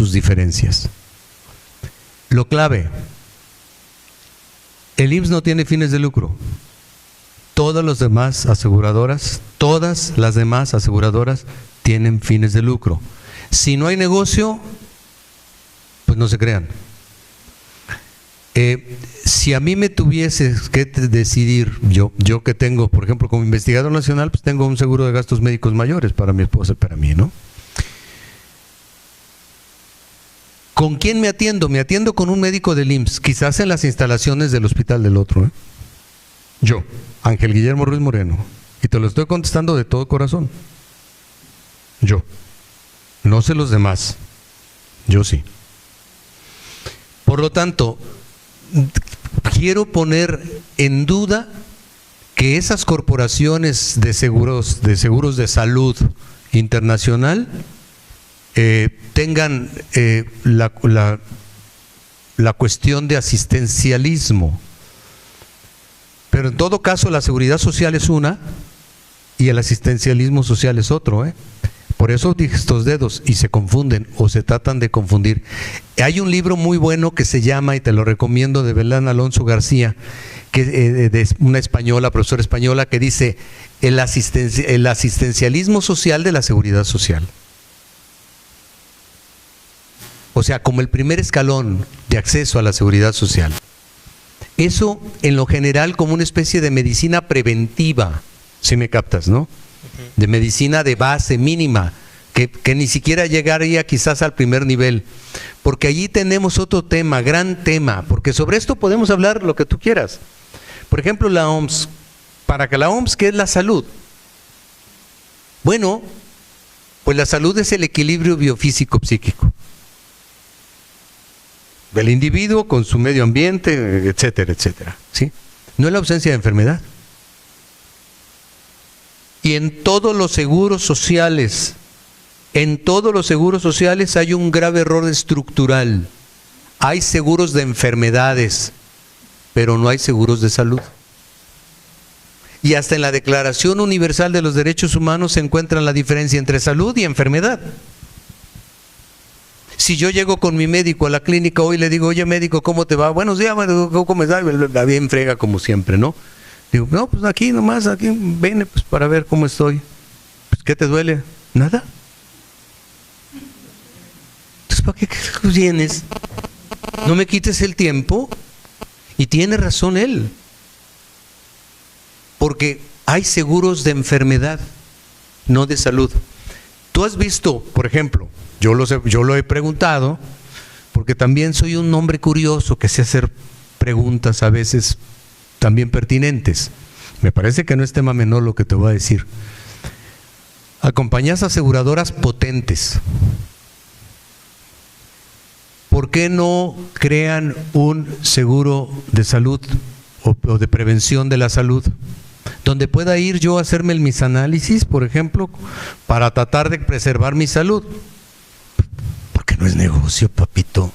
sus diferencias. Lo clave, el IMSS no tiene fines de lucro. Todas las demás aseguradoras tienen fines de lucro. Si no hay negocio, pues no se crean. Si a mí me tuvieses que decidir, yo que tengo, por ejemplo, como investigador nacional, pues tengo un seguro de gastos médicos mayores para mi esposa y para mí, ¿no? ¿Con quién me atiendo? Me atiendo con un médico del IMSS, quizás en las instalaciones del hospital del otro, ¿eh? Yo, Ángel Guillermo Ruiz Moreno, y te lo estoy contestando de todo corazón. Yo, no sé los demás, yo sí. Por lo tanto, quiero poner en duda que esas corporaciones de seguros de salud internacional tengan la cuestión de asistencialismo. Pero en todo caso la seguridad social es una y el asistencialismo social es otro, ¿eh? Por eso dije estos dedos y se confunden o se tratan de confundir. Hay un libro muy bueno que se llama, y te lo recomiendo, de Belén Alonso García, que de una española, profesora española, que dice el asistencialismo social de la seguridad social. O sea, como el primer escalón de acceso a la seguridad social. Eso, en lo general, como una especie de medicina preventiva, si me captas, ¿no? De medicina de base mínima, que ni siquiera llegaría quizás al primer nivel. Porque allí tenemos otro tema, gran tema, porque sobre esto podemos hablar lo que tú quieras. Por ejemplo, la OMS. Para que la OMS, ¿qué es la salud? Bueno, pues la salud es el equilibrio biofísico-psíquico del individuo con su medio ambiente, etcétera, etcétera, ¿sí? No es la ausencia de enfermedad. Y en todos los seguros sociales, hay un grave error estructural. Hay seguros de enfermedades, pero no hay seguros de salud. Y hasta en la Declaración Universal de los Derechos Humanos se encuentra la diferencia entre salud y enfermedad. Si yo llego con mi médico a la clínica hoy y le digo, oye médico, ¿cómo te va? Buenos días, ¿cómo estás? La bien frega como siempre, ¿no? Digo, no, pues aquí nomás, aquí ven pues para ver cómo estoy. Pues, ¿qué te duele? ¿Nada? Entonces, ¿para qué vienes? No me quites el tiempo. Y tiene razón él. Porque hay seguros de enfermedad, no de salud. Tú has visto, por ejemplo, yo lo he preguntado, porque también soy un hombre curioso que sé hacer preguntas a veces también pertinentes. Me parece que no es tema menor lo que te voy a decir. A compañías aseguradoras potentes, ¿por qué no crean un seguro de salud o de prevención de la salud? Donde pueda ir yo a hacerme mis análisis, por ejemplo, para tratar de preservar mi salud. Porque no es negocio, papito.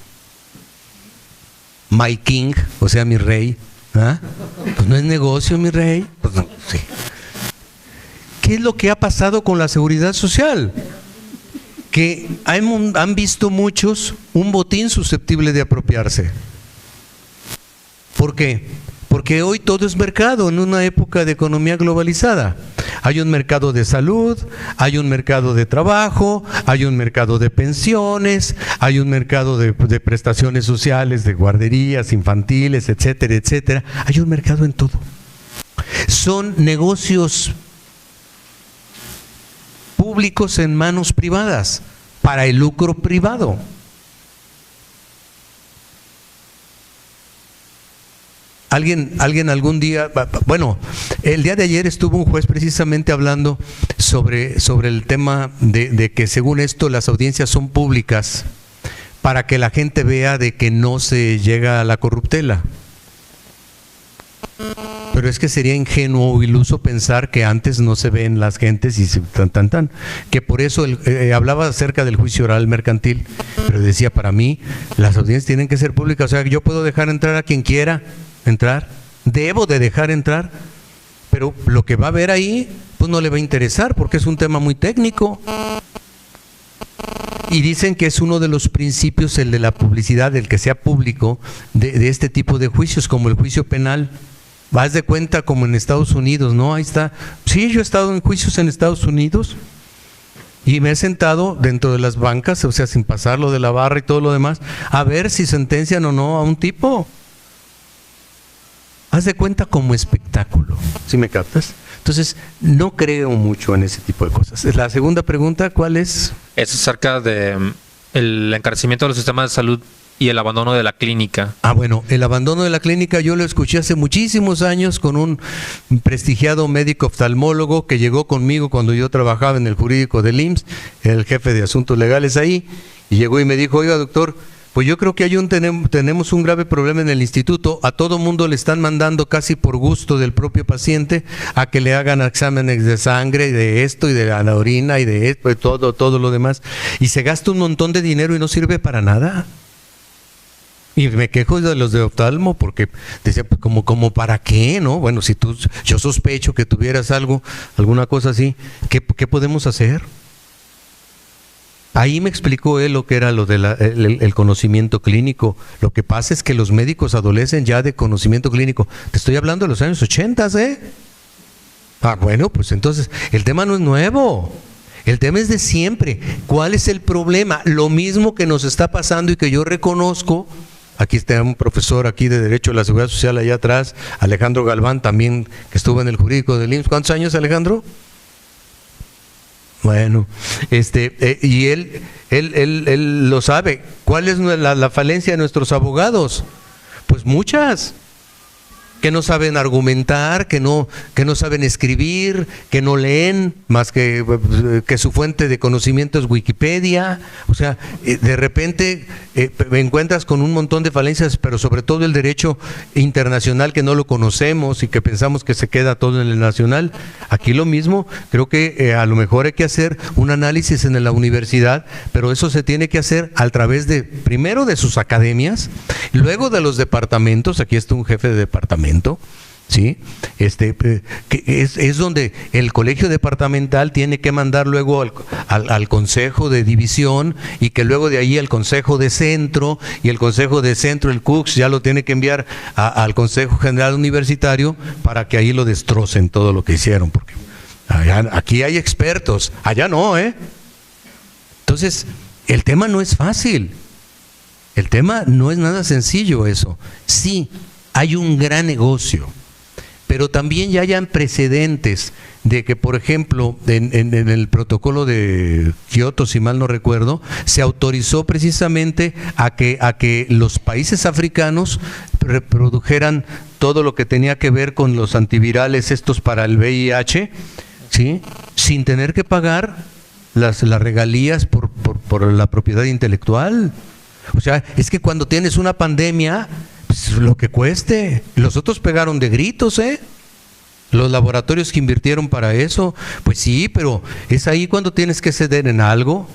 My king, o sea, mi rey. ¿Ah? Pues no es negocio, mi rey. Pues no, sí. ¿Qué es lo que ha pasado con la seguridad social? Que han visto muchos un botín susceptible de apropiarse. ¿Por qué? Porque hoy todo es mercado en una época de economía globalizada. Hay un mercado de salud, hay un mercado de trabajo, hay un mercado de pensiones, hay un mercado de prestaciones sociales, de guarderías infantiles, etcétera, etcétera. Hay un mercado en todo. Son negocios públicos en manos privadas, para el lucro privado. Alguien algún día, bueno, el día de ayer estuvo un juez precisamente hablando sobre el tema de que según esto las audiencias son públicas para que la gente vea de que no se llega a la corruptela. Pero es que sería ingenuo o iluso pensar que antes no se ven las gentes y que por eso hablaba acerca del juicio oral mercantil, pero decía, para mí las audiencias tienen que ser públicas, o sea, que yo puedo dejar entrar a quien quiera entrar, debo de dejar entrar, pero lo que va a haber ahí pues no le va a interesar porque es un tema muy técnico. Y dicen que es uno de los principios, el de la publicidad, el que sea público, de este tipo de juicios, como el juicio penal. Vas de cuenta como en Estados Unidos, ¿no? Ahí está. Sí, yo he estado en juicios en Estados Unidos y me he sentado dentro de las bancas, o sea, sin pasar lo de la barra y todo lo demás, a ver si sentencian o no a un tipo. Haz de cuenta como espectáculo, ¿sí me captas? Entonces, no creo mucho en ese tipo de cosas. La segunda pregunta, ¿cuál es? Es acerca de el encarecimiento de los sistemas de salud y el abandono de la clínica. Bueno, el abandono de la clínica yo lo escuché hace muchísimos años con un prestigiado médico oftalmólogo que llegó conmigo cuando yo trabajaba en el jurídico del IMSS, el jefe de asuntos legales ahí, y llegó y me dijo, oiga doctor, pues yo creo que tenemos un grave problema en el instituto. A todo mundo le están mandando casi por gusto del propio paciente a que le hagan exámenes de sangre y de esto y de la orina y de esto y todo lo demás. Y se gasta un montón de dinero y no sirve para nada. Y me quejo de los de oftalmo porque decía, pues como para qué, ¿no? Bueno, si yo sospecho que tuvieras alguna cosa así, ¿qué podemos hacer? Ahí me explicó él lo que era lo de el conocimiento clínico. Lo que pasa es que los médicos adolecen ya de conocimiento clínico. Te estoy hablando de los años 80, ¿eh? Bueno, pues entonces, el tema no es nuevo. El tema es de siempre. ¿Cuál es el problema? Lo mismo que nos está pasando y que yo reconozco. Aquí está un profesor aquí de Derecho de la Seguridad Social allá atrás, Alejandro Galván, también que estuvo en el jurídico del IMSS. ¿Cuántos años, Alejandro? Bueno, y él lo sabe. ¿Cuál es la falencia de nuestros abogados? Pues muchas. Que no saben argumentar, que no saben escribir, que no leen, más que su fuente de conocimiento es Wikipedia. O sea, de repente me encuentras con un montón de falencias, pero sobre todo el derecho internacional que no lo conocemos y que pensamos que se queda todo en el nacional. Aquí lo mismo, creo que a lo mejor hay que hacer un análisis en la universidad, pero eso se tiene que hacer a través primero de sus academias, luego de los departamentos. Aquí está un jefe de departamento, ¿sí? Que es donde el colegio departamental tiene que mandar luego al consejo de división, y que luego de ahí al consejo de centro, y el consejo de centro, el CUCS, ya lo tiene que enviar al consejo general universitario para que ahí lo destrocen todo lo que hicieron, porque aquí hay expertos, allá no, ¿eh? Entonces, el tema no es fácil, el tema no es nada sencillo eso. Sí, hay un gran negocio, pero también ya hayan precedentes de que, por ejemplo, en el protocolo de Kioto, si mal no recuerdo, se autorizó precisamente a que los países africanos reprodujeran todo lo que tenía que ver con los antivirales estos para el VIH, ¿sí? Sin tener que pagar las regalías por la propiedad intelectual. O sea, es que cuando tienes una pandemia, pues lo que cueste. Los otros pegaron de gritos, ¿eh? Los laboratorios que invirtieron para eso, pues sí, pero es ahí cuando tienes que ceder en algo.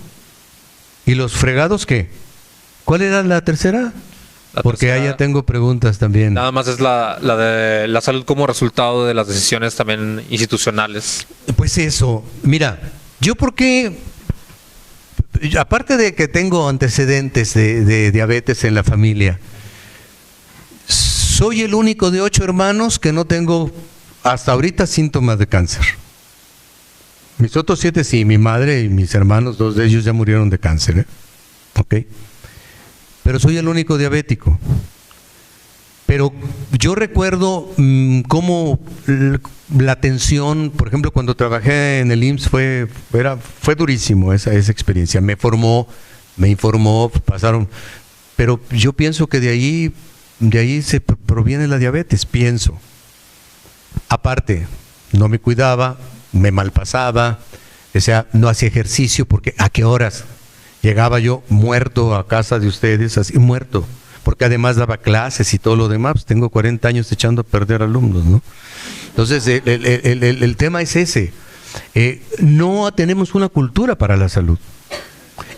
¿Y los fregados qué? ¿Cuál era la tercera? Porque allá tengo preguntas también. Nada más es la de la salud como resultado de las decisiones también institucionales. Pues eso, mira, yo porque, aparte de que tengo antecedentes de diabetes en la familia, soy el único de 8 hermanos que no tengo hasta ahorita síntomas de cáncer. Mis otros 7 sí, mi madre y mis hermanos, 2 de ellos ya murieron de cáncer, ¿eh? ¿Ok? Pero soy el único diabético. Pero yo recuerdo cómo la tensión, por ejemplo, cuando trabajé en el IMSS fue durísimo esa experiencia. Me formó, me informó, pasaron, pero yo pienso que de ahí se proviene la diabetes, pienso. Aparte, no me cuidaba, me malpasaba, o sea, no hacía ejercicio, porque ¿a qué horas llegaba yo muerto a casa de ustedes? Así, muerto, porque además daba clases y todo lo demás. Pues tengo 40 años echando a perder alumnos, ¿no? Entonces, el tema es ese. No tenemos una cultura para la salud,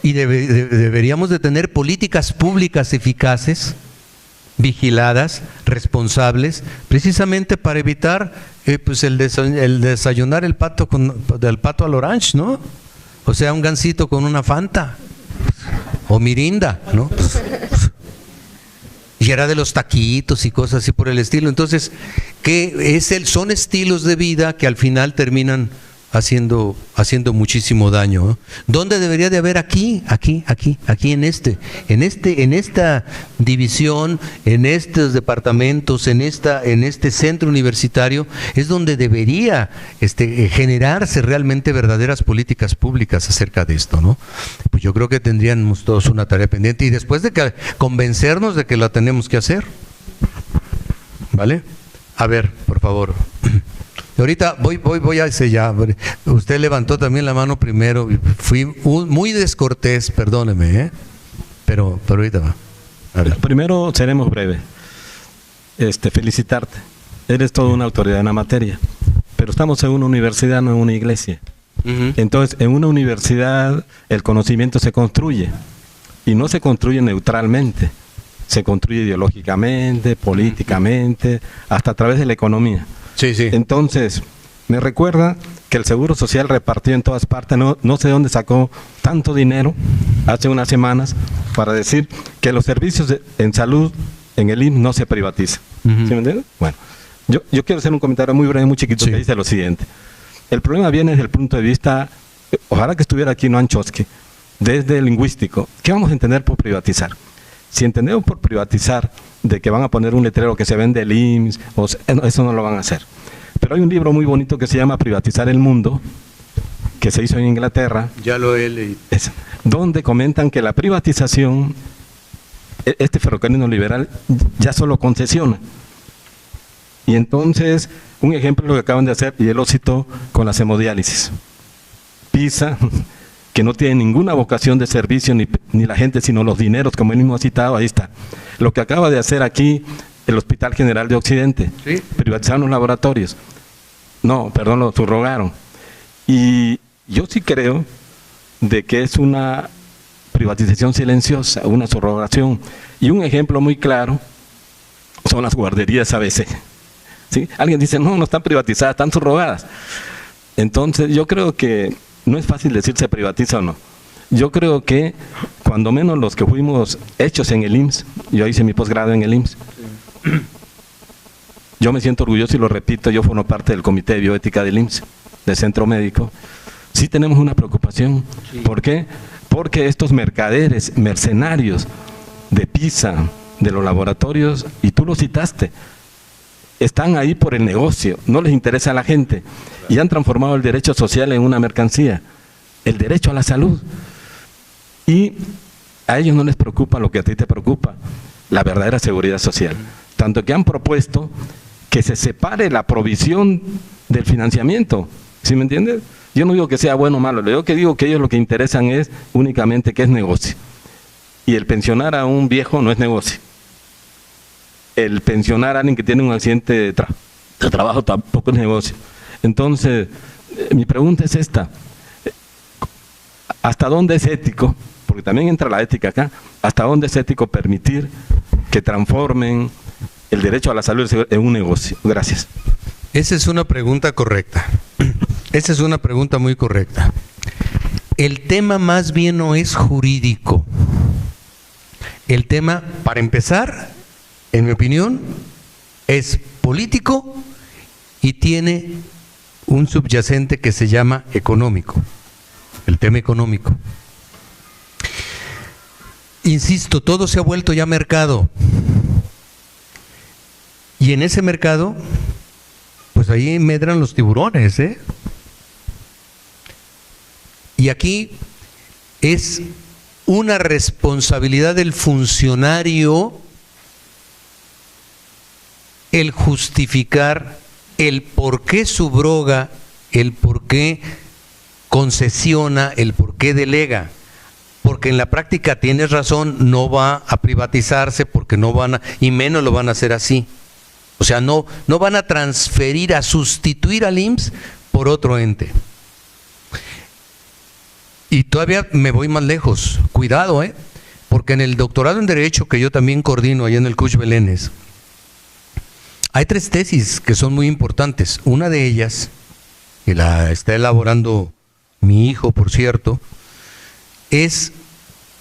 y deberíamos de tener políticas públicas eficaces, vigiladas, responsables, precisamente para evitar pues el desayunar del pato al orange, ¿no? O sea, un gansito con una Fanta. O Mirinda, ¿no? Y era de los taquitos y cosas así por el estilo. Entonces, son estilos de vida que al final terminan haciendo muchísimo daño, ¿no? ¿Dónde debería de haber aquí en esta división, en estos departamentos, en este centro universitario, es donde debería generarse realmente verdaderas políticas públicas acerca de esto, ¿no? Pues yo creo que tendríamos todos una tarea pendiente y después de que convencernos de que la tenemos que hacer, ¿vale? A ver, por favor. Ahorita voy a ese ya. Usted levantó también la mano primero. Fui muy descortés, perdóneme, ¿eh? Pero ahorita va. A ver. Primero seremos breves. Felicitarte. Eres toda una autoridad en la materia. Pero estamos en una universidad, no en una iglesia. Entonces, en una universidad el conocimiento se construye. Y no se construye neutralmente. Se construye ideológicamente, políticamente, hasta a través de la economía. Sí, sí. Entonces, me recuerda que el Seguro Social repartió en todas partes, no sé dónde sacó tanto dinero hace unas semanas para decir que los servicios en salud en el IMSS no se privatizan. ¿Sí me entiendes? Bueno, yo quiero hacer un comentario muy breve, muy chiquito, que dice lo siguiente. El problema viene desde el punto de vista, ojalá que estuviera aquí Noam Chomsky, desde el lingüístico. ¿Qué vamos a entender por privatizar? Si entendemos por privatizar de que van a poner un letrero que se vende el IMSS, eso no lo van a hacer. Pero hay un libro muy bonito que se llama Privatizar el Mundo, que se hizo en Inglaterra. Ya lo he leído. Donde comentan que la privatización, este ferrocarril liberal ya solo concesiona. Y entonces, un ejemplo es lo que acaban de hacer, y él lo citó con la hemodiálisis. PISA, que no tiene ninguna vocación de servicio ni la gente, sino los dineros, como él mismo ha citado, ahí está. Lo que acaba de hacer aquí el Hospital General de Occidente, ¿sí? Privatizaron los laboratorios. No, perdón, lo subrogaron. Y yo sí creo de que es una privatización silenciosa, una subrogación. Y un ejemplo muy claro son las guarderías ABC. ¿Sí? Alguien dice, no están privatizadas, están subrogadas. Entonces yo creo que no es fácil decir se privatiza o no. Yo creo que cuando menos los que fuimos hechos en el IMSS, yo hice mi posgrado en el IMSS, yo me siento orgulloso y lo repito, yo formo parte del Comité de Bioética del IMSS, del Centro Médico. Sí tenemos una preocupación. Sí. ¿Por qué? Porque estos mercaderes, mercenarios de PISA, de los laboratorios, y tú lo citaste, están ahí por el negocio, no les interesa a la gente, y han transformado el derecho social en una mercancía, el derecho a la salud. Y a ellos no les preocupa lo que a ti te preocupa, la verdadera seguridad social. Tanto que han propuesto que se separe la provisión del financiamiento. ¿Sí me entiendes? Yo no digo que sea bueno o malo, yo digo que ellos lo que interesan es únicamente que es negocio. Y el pensionar a un viejo no es negocio. El pensionar a alguien que tiene un accidente de trabajo tampoco es negocio. Entonces, mi pregunta es esta. ¿Hasta dónde es ético? Porque también entra la ética acá. ¿Hasta dónde es ético permitir que transformen el derecho a la salud en un negocio? Gracias. Esa es una pregunta correcta. Esa es una pregunta muy correcta. El tema más bien no es jurídico. El tema, para empezar, en mi opinión, es político y tiene un subyacente que se llama económico. El tema económico. Insisto, todo se ha vuelto ya mercado. Y en ese mercado, pues ahí medran los tiburones, ¿eh? Y aquí es una responsabilidad del funcionario el justificar el por qué subroga, el por qué concesiona, el por qué delega. Porque en la práctica tienes razón, no va a privatizarse porque no van a, y menos lo van a hacer así. O sea, no van a transferir, a sustituir al IMSS por otro ente. Y todavía me voy más lejos, cuidado, porque en el doctorado en Derecho que yo también coordino allá en el CUCH Belénes, hay 3 tesis que son muy importantes. Una de ellas, que la está elaborando mi hijo, por cierto, es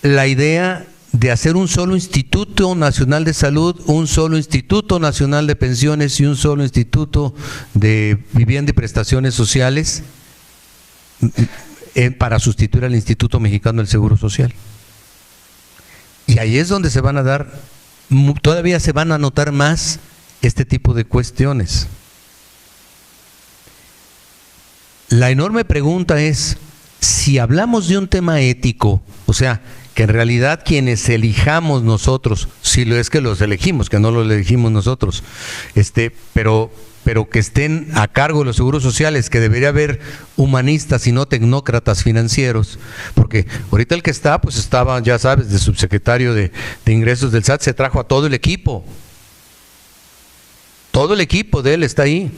la idea de hacer un solo Instituto Nacional de Salud, un solo Instituto Nacional de Pensiones y un solo Instituto de Vivienda y Prestaciones Sociales para sustituir al Instituto Mexicano del Seguro Social. Y ahí es donde se van a dar, todavía se van a notar más este tipo de cuestiones. La enorme pregunta es, si hablamos de un tema ético, o sea, que en realidad quienes elijamos nosotros, si lo es que los elegimos, que no los elegimos nosotros, pero que estén a cargo de los seguros sociales, que debería haber humanistas y no tecnócratas financieros, porque ahorita el que está, pues estaba, ya sabes, de subsecretario de ingresos del SAT, se trajo a todo el equipo de él está ahí,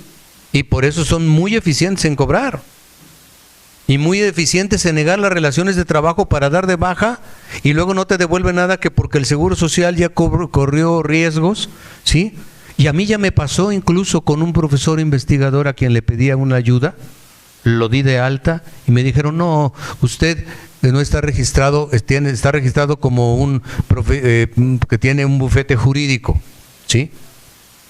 y por eso son muy eficientes en cobrar. Y muy eficientes en negar las relaciones de trabajo para dar de baja y luego no te devuelve nada que porque el Seguro Social ya corrió riesgos, ¿sí? Y a mí ya me pasó incluso con un profesor investigador a quien le pedía una ayuda, lo di de alta y me dijeron, no, usted no está registrado, está registrado como un que tiene un bufete jurídico, ¿sí?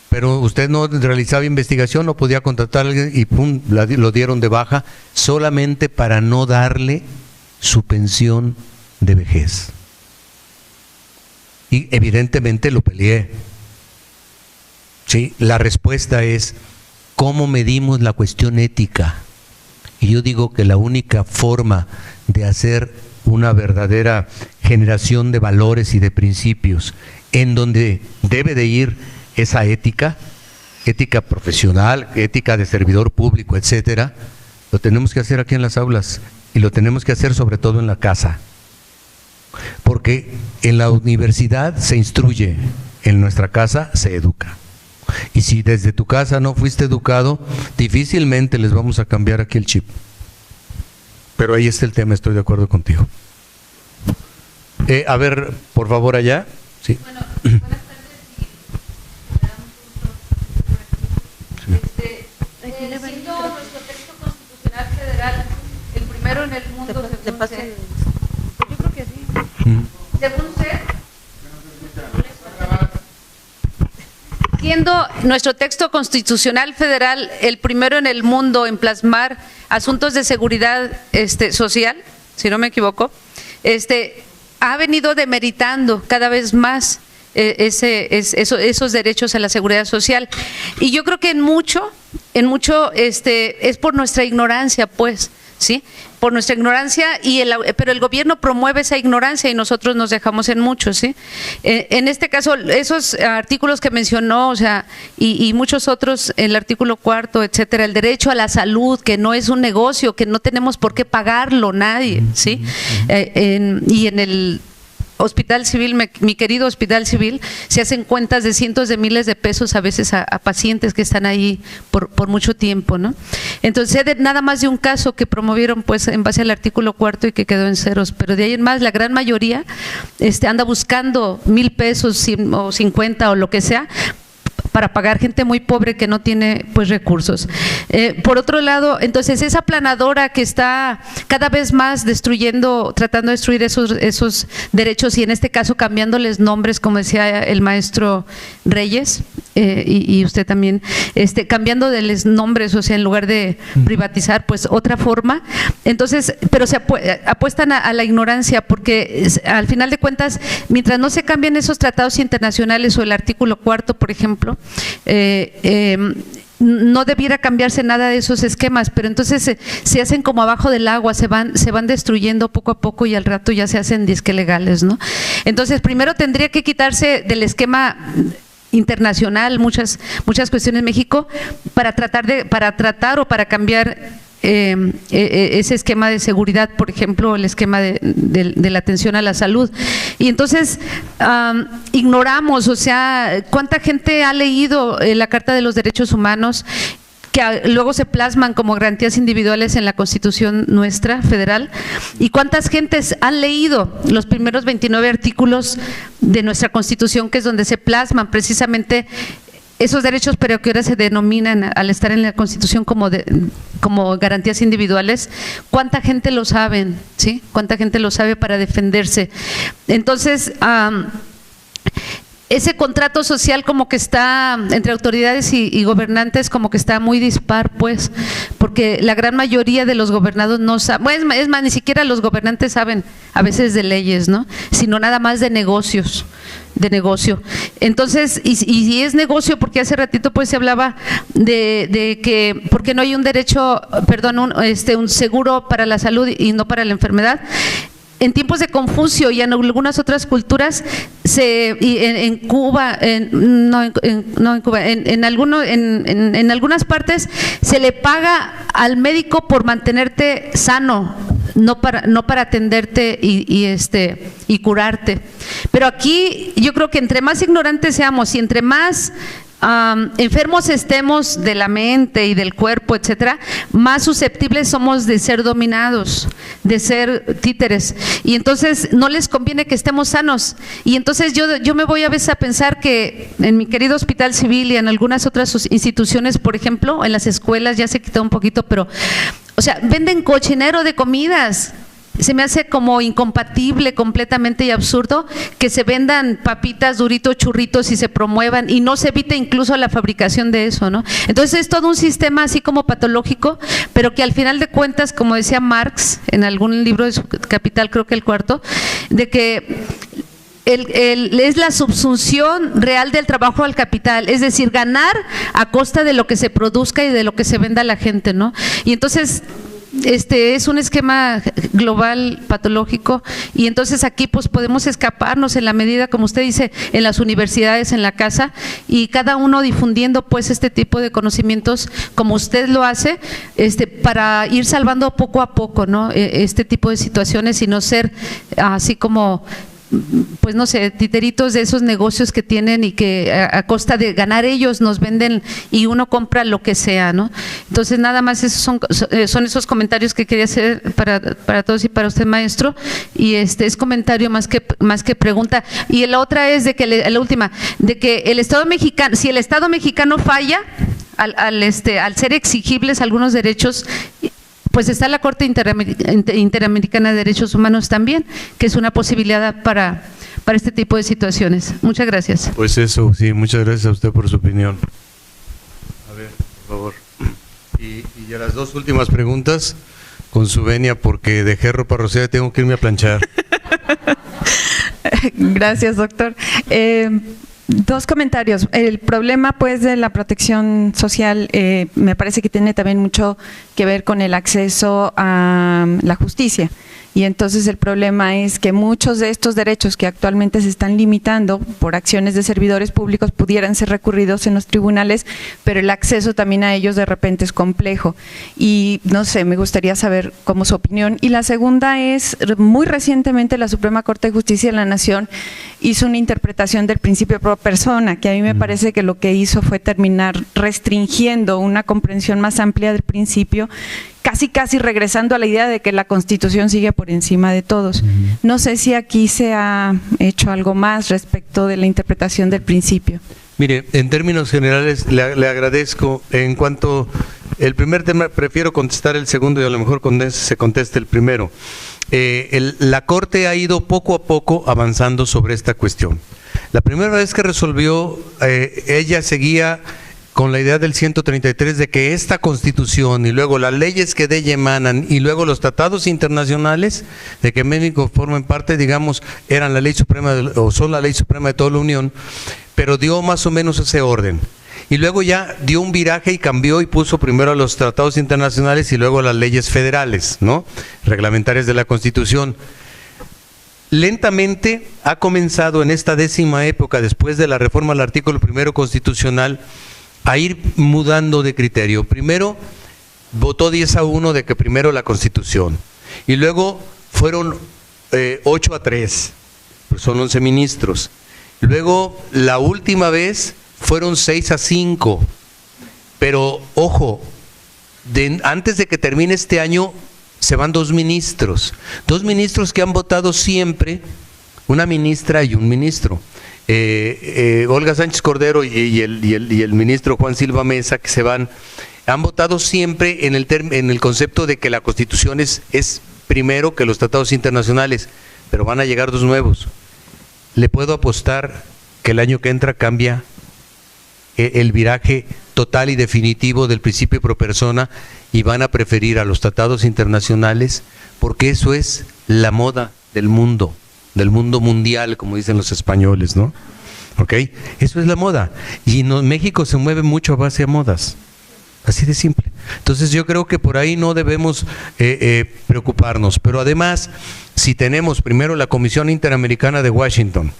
Pero usted no realizaba investigación, no podía contratar a alguien y pum, lo dieron de baja solamente para no darle su pensión de vejez. Y evidentemente lo peleé. ¿Sí? La respuesta es, ¿cómo medimos la cuestión ética? Y yo digo que la única forma de hacer una verdadera generación de valores y de principios en donde debe de ir esa ética profesional, ética de servidor público, etcétera, lo tenemos que hacer aquí en las aulas y lo tenemos que hacer sobre todo en la casa. Porque en la universidad se instruye, en nuestra casa se educa. Y si desde tu casa no fuiste educado, difícilmente les vamos a cambiar aquí el chip. Pero ahí está el tema, estoy de acuerdo contigo. A ver, por favor, allá. Sí. Bueno, buenas tardes. Siendo nuestro texto constitucional federal el primero en el mundo, según ser, yo creo que sí. Según ser, siendo nuestro texto constitucional federal el primero en el mundo en plasmar asuntos de seguridad social, si no me equivoco, ha venido demeritando cada vez más esos derechos a la seguridad social. Y yo creo que en mucho es por nuestra ignorancia, pues, ¿sí? Por nuestra ignorancia, pero el gobierno promueve esa ignorancia y nosotros nos dejamos en mucho, ¿sí? En este caso, esos artículos que mencionó, o sea, y muchos otros, el artículo 4º, etcétera, el derecho a la salud, que no es un negocio, que no tenemos por qué pagarlo nadie, ¿sí? Y en el Hospital Civil, mi querido Hospital Civil, se hacen cuentas de cientos de miles de pesos a veces a pacientes que están ahí por mucho tiempo, ¿no? Entonces, nada más de un caso que promovieron pues en base al artículo 4º y que quedó en ceros, pero de ahí en más la gran mayoría anda buscando 1,000 pesos o 50 o lo que sea para pagar, gente muy pobre que no tiene pues recursos. Por otro lado, entonces esa aplanadora que está cada vez más tratando de destruir esos derechos y en este caso cambiándoles nombres, como decía el maestro Reyes, y usted también, cambiándoles nombres, o sea, en lugar de privatizar, pues otra forma. Entonces, pero se apuestan a la ignorancia, porque al final de cuentas, mientras no se cambien esos tratados internacionales o el artículo 4º, por ejemplo, no debiera cambiarse nada de esos esquemas, pero entonces se hacen como abajo del agua, se van destruyendo poco a poco y al rato ya se hacen disque legales, ¿no? Entonces, primero tendría que quitarse del esquema internacional muchas cuestiones en México para tratar o para cambiar ese esquema de seguridad, por ejemplo, el esquema de la atención a la salud. Y entonces ignoramos, o sea, cuánta gente ha leído la Carta de los Derechos Humanos, que luego se plasman como garantías individuales en la Constitución nuestra federal, y cuántas gentes han leído los primeros 29 artículos de nuestra Constitución, que es donde se plasman precisamente esos derechos, pero que ahora se denominan al estar en la Constitución como garantías individuales, ¿cuánta gente lo sabe? ¿Sí? ¿Cuánta gente lo sabe para defenderse? Entonces, ese contrato social como que está entre autoridades y gobernantes como que está muy dispar, pues, porque la gran mayoría de los gobernados no saben, es más, ni siquiera los gobernantes saben a veces de leyes, ¿no? Sino nada más de negocios, de negocio. Entonces, y es negocio porque hace ratito pues se hablaba de que, porque no hay un derecho, perdón, un seguro para la salud y no para la enfermedad. En tiempos de Confucio y en algunas otras culturas, en Cuba, en algunas partes se le paga al médico por mantenerte sano, no para atenderte y curarte. Pero aquí yo creo que entre más ignorantes seamos y entre más enfermos estemos de la mente y del cuerpo, etcétera, más susceptibles somos de ser dominados, de ser títeres, y entonces no les conviene que estemos sanos. Y entonces yo me voy a veces a pensar que en mi querido Hospital Civil y en algunas otras instituciones, por ejemplo, en las escuelas ya se quitó un poquito, pero, o sea, venden cochinero de comidas. Se me hace como incompatible completamente y absurdo que se vendan papitas, duritos, churritos y se promuevan y no se evite incluso la fabricación de eso, ¿no? Entonces es todo un sistema así como patológico, pero que al final de cuentas, como decía Marx en algún libro de su Capital, creo que el cuarto, de que es la subsunción real del trabajo al capital, es decir, ganar a costa de lo que se produzca y de lo que se venda a la gente, ¿no? Y entonces es un esquema global patológico, y entonces aquí pues podemos escaparnos en la medida, como usted dice, en las universidades, en la casa, y cada uno difundiendo pues este tipo de conocimientos como usted lo hace, para ir salvando poco a poco, ¿no? Este tipo de situaciones y no ser así como, pues no sé, titeritos de esos negocios que tienen y que a costa de ganar ellos nos venden y uno compra lo que sea, ¿no? Entonces nada más esos son esos comentarios que quería hacer para todos y para usted, maestro, y es comentario más que pregunta. Y la otra es de que la última, de que el Estado mexicano, si el Estado mexicano falla al ser exigibles algunos derechos, pues está la Corte Interamericana de Derechos Humanos también, que es una posibilidad para este tipo de situaciones. Muchas gracias. Pues eso, sí, muchas gracias a usted por su opinión. A ver, por favor. Y a las dos últimas preguntas, con su venia, porque dejé ropa rociada y tengo que irme a planchar. Gracias, doctor. Dos comentarios. El problema pues de la protección social me parece que tiene también mucho que ver con el acceso a la justicia. Y entonces el problema es que muchos de estos derechos que actualmente se están limitando por acciones de servidores públicos pudieran ser recurridos en los tribunales, pero el acceso también a ellos de repente es complejo. Y no sé, me gustaría saber cómo su opinión. Y la segunda es, muy recientemente la Suprema Corte de Justicia de la Nación hizo una interpretación del principio pro persona, que a mí me parece que lo que hizo fue terminar restringiendo una comprensión más amplia del principio, casi regresando a la idea de que la Constitución sigue por encima de todos. No sé si aquí se ha hecho algo más respecto de la interpretación del principio. Mire, en términos generales le agradezco. En cuanto el primer tema, prefiero contestar el segundo y a lo mejor se conteste el primero. La Corte ha ido poco a poco avanzando sobre esta cuestión. La primera vez que resolvió, ella seguía con la idea del 133 de que esta Constitución y luego las leyes que de ella emanan y luego los tratados internacionales de que México formen parte, digamos, eran la ley suprema o son la ley suprema de toda la Unión, pero dio más o menos ese orden. Y luego ya dio un viraje y cambió y puso primero a los tratados internacionales y luego a las leyes federales, ¿no? Reglamentarias de la Constitución. Lentamente ha comenzado en esta 10ª época, después de la reforma al artículo 1 constitucional, a ir mudando de criterio. Primero votó 10-1 de que primero la Constitución, y luego fueron 8-3, pues son 11 ministros. Luego la última vez fueron 6-5, pero ojo, antes de que termine este año se van 2 ministros que han votado siempre, una ministra y un ministro, Olga Sánchez Cordero y el ministro Juan Silva Mesa, que han votado siempre en el concepto de que la Constitución es primero que los tratados internacionales, pero van a llegar dos nuevos. Le puedo apostar que el año que entra cambia el viraje total y definitivo del principio pro persona y van a preferir a los tratados internacionales, porque eso es la moda del mundo mundial, como dicen los españoles, ¿no? ¿Ok? Eso es la moda. Y México se mueve mucho a base de modas. Así de simple. Entonces yo creo que por ahí no debemos preocuparnos. Pero además, si tenemos primero la Comisión Interamericana de Washington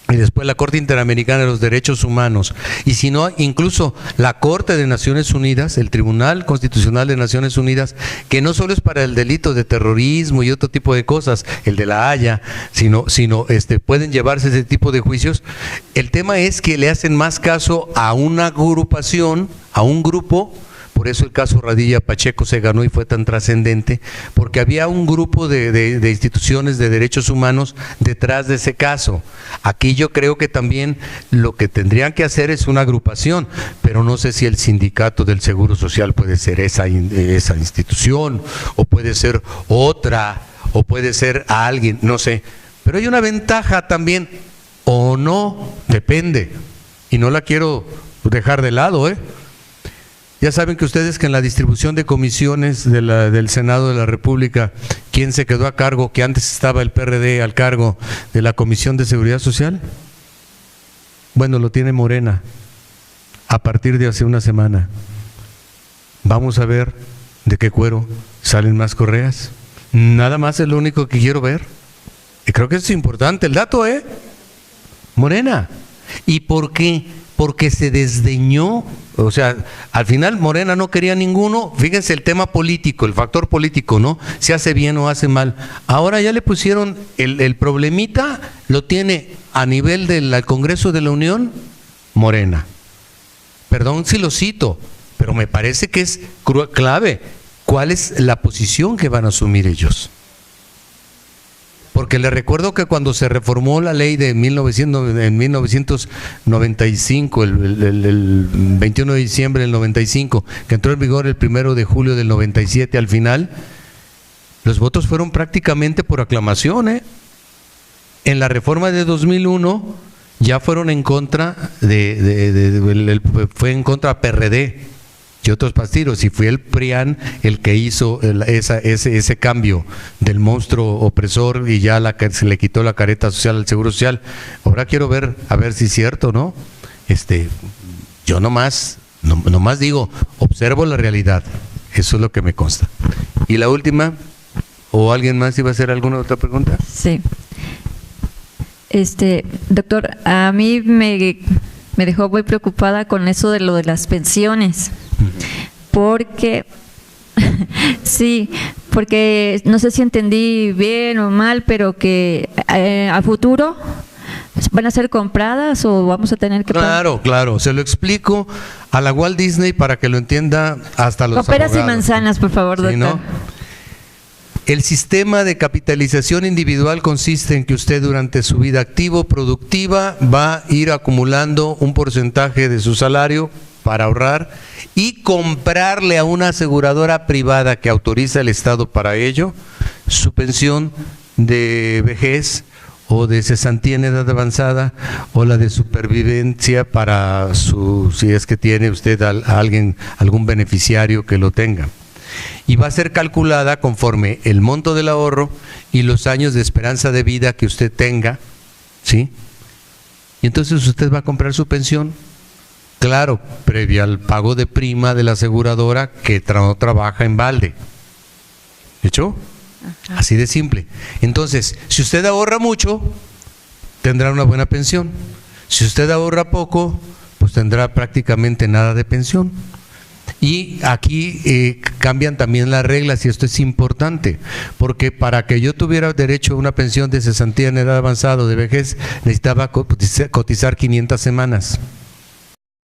y después la Corte Interamericana de los Derechos Humanos, y si no, incluso la Corte de Naciones Unidas, el Tribunal Constitucional de Naciones Unidas, que no solo es para el delito de terrorismo y otro tipo de cosas, el de la Haya, sino pueden llevarse ese tipo de juicios. El tema es que le hacen más caso a una agrupación, a un grupo. Por eso el caso Radilla Pacheco se ganó y fue tan trascendente, porque había un grupo de instituciones de derechos humanos detrás de ese caso. Aquí yo creo que también lo que tendrían que hacer es una agrupación, pero no sé si el sindicato del Seguro Social puede ser esa institución, o puede ser otra, o puede ser a alguien, no sé. Pero hay una ventaja también, o no, depende, y no la quiero dejar de lado, Ya saben que ustedes que en la distribución de comisiones del Senado de la República, ¿quién se quedó a cargo? Que antes estaba el PRD al cargo de la Comisión de Seguridad Social. Bueno, lo tiene Morena a partir de hace una semana. Vamos a ver de qué cuero salen más correas. Nada más es lo único que quiero ver. Y creo que eso es importante. El dato, Morena. ¿Y por qué? Porque se desdeñó, o sea, al final Morena no quería ninguno. Fíjense el tema político, el factor político, ¿no? Si hace bien o hace mal. Ahora ya le pusieron el problemita, lo tiene a nivel del Congreso de la Unión, Morena. Perdón si lo cito, pero me parece que es clave. ¿Cuál es la posición que van a asumir ellos? Porque les recuerdo que cuando se reformó la ley de 1995, el 21 de diciembre del 95, que entró en vigor el 1 de julio del 97, al final, los votos fueron prácticamente por aclamación. En la reforma de 2001 ya fueron en contra fue en contra PRD y otros partidos, y fue el PRIAN el que hizo ese cambio del monstruo opresor, y ya se le quitó la careta social al Seguro Social. Ahora quiero ver, a ver si es cierto, ¿no? Yo nomás digo, observo la realidad, eso es lo que me consta. Y la última, ¿o alguien más iba a hacer alguna otra pregunta? Sí. Doctor, a mí me dejó muy preocupada con eso de lo de las pensiones. Porque sí, porque no sé si entendí bien o mal, pero que a futuro van a ser compradas o vamos a tener que Claro, se lo explico a la Walt Disney para que lo entienda hasta los con peras abogados. y manzanas, por favor, doctor. ¿Sí, no? El sistema de capitalización individual consiste en que usted durante su vida activo-productiva va a ir acumulando un porcentaje de su salario para ahorrar y comprarle a una aseguradora privada que autoriza el Estado para ello su pensión de vejez o de cesantía en edad avanzada, o la de supervivencia para si es que tiene usted a algún beneficiario que lo tenga. Y va a ser calculada conforme el monto del ahorro y los años de esperanza de vida que usted tenga, ¿sí? Y entonces usted va a comprar su pensión, claro, previa al pago de prima de la aseguradora que no trabaja en balde. ¿Hecho? Ajá. Así de simple. Entonces, si usted ahorra mucho, tendrá una buena pensión. Si usted ahorra poco, pues tendrá prácticamente nada de pensión. Y aquí cambian también las reglas, y esto es importante, porque para que yo tuviera derecho a una pensión de cesantía en edad avanzada o de vejez, necesitaba cotizar 500 semanas.